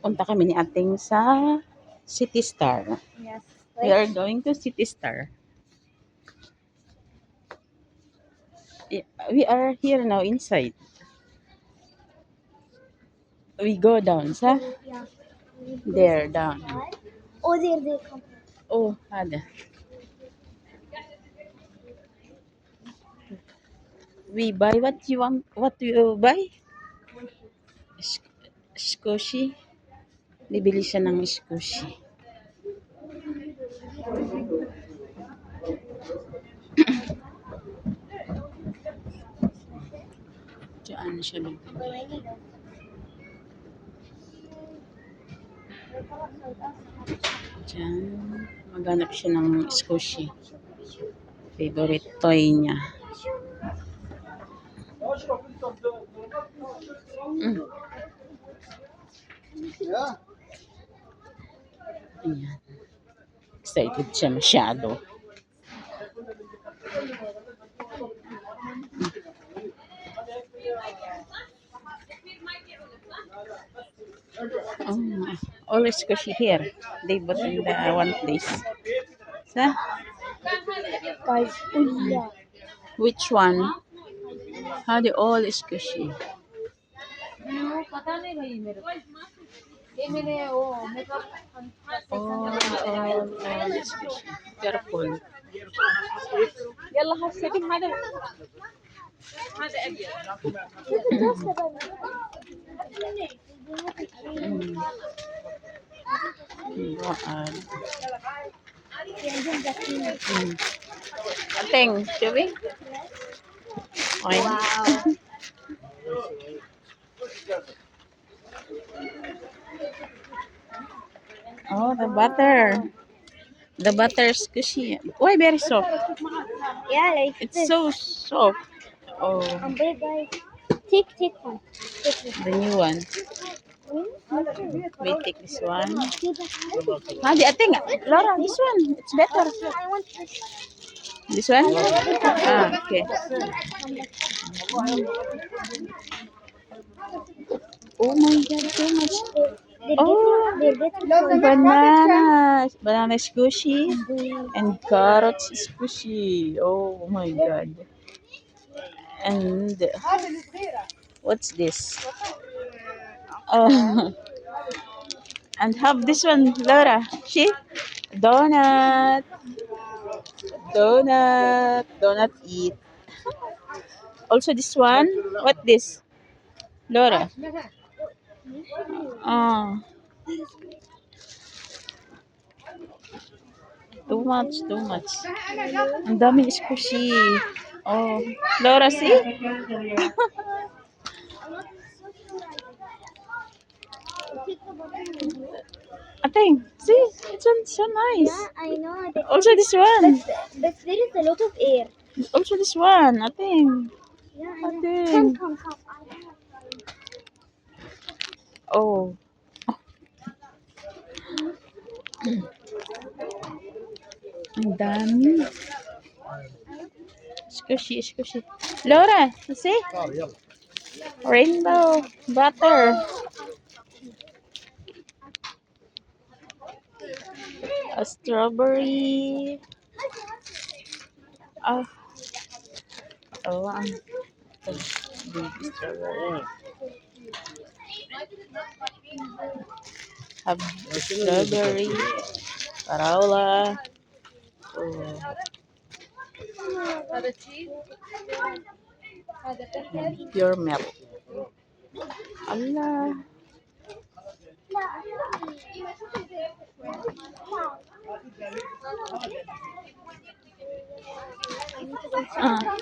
Punta kami ni Ating sa City Star. Yes. We are going to City Star. We are here now inside. We go down sa Yeah. there down. Oh, there they come. Oh, hada. We buy what you want. What you buy? Squishy. Bibili siya ng squishy. Diyan siya bibili. Diyan. Maghanap siya ng squishy. Favorite toy niya. Mm. Ayan. Excited siya masyado. Oh, always squishy here. They bought in the one place. Sa? Guys, yeah. Which one? How they all squishy? All squishy. Careful. يلا هالسكن هذا Doon. Ating, should we? Okay. Wow. Oh, the butter. The butter is squishy. Why very soft? Yeah, like It's this. so soft. Oh, Big guys. Take one. Take this. the new one. We take this one. Hadi, ating. Laura, this one. It's better. I want this. This one? Ah, okay. Oh my God, so much. Oh, banana. Banana squishy. And carrots squishy. Oh my God. And what's this? Oh, and have this one, Laura. See? Donut. Donut. Donut eat. Also this one. What this? Laura. Oh, too much, too much. Ang daming squishy. Oh, Laura, see? Ating, see? It's so nice. Yeah, I know. Also this one. But there is a lot of air. Also this one. Ating. Yeah, I know. Ating. Come. Oh. Ang dami. Squishy, squishy. Laura, see? Rainbow butter. A strawberry. Oh, ang baby strawberry. Have strawberry. Paraula. Oh. Pure milk. Allah.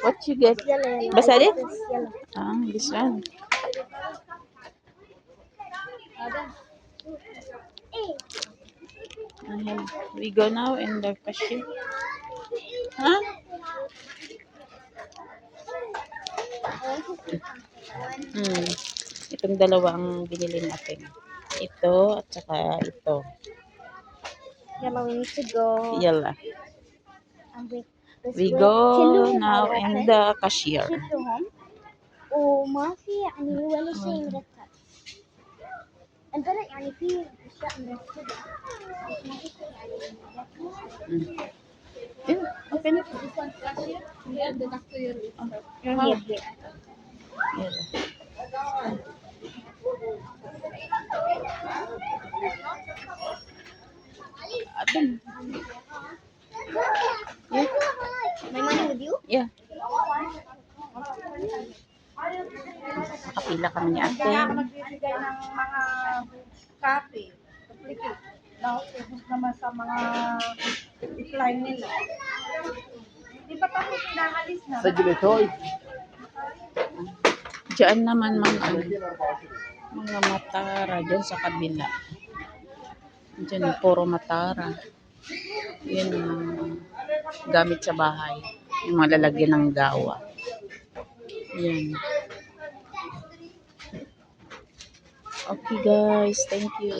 What you get? Basari? Ah, this one. We go now in the cashier. Huh? Itong dalawa ang binili natin. Ito at saka ito. Yalla, we need to go. Yalla. We way. go now in the cashier. شلهم وما في يعني ولا شيء مرتب. عندنا يعني في اشياء مرتبه. Yeah, open it. Your house. Yeah. Open. Yeah. My money with you? Yeah. Nakapila kami ni ate. Kaya ako nagbibigay ng mga copy, duplicate. Naubos naman sa mga decline nila. Di ba tapos inaalis na? Diyan naman mga matara dyan sa kabila. Diyan puro matara. Yun ang gamit sa bahay. Yung mga lalagyan ng gawa. Yan. Okay guys, thank you.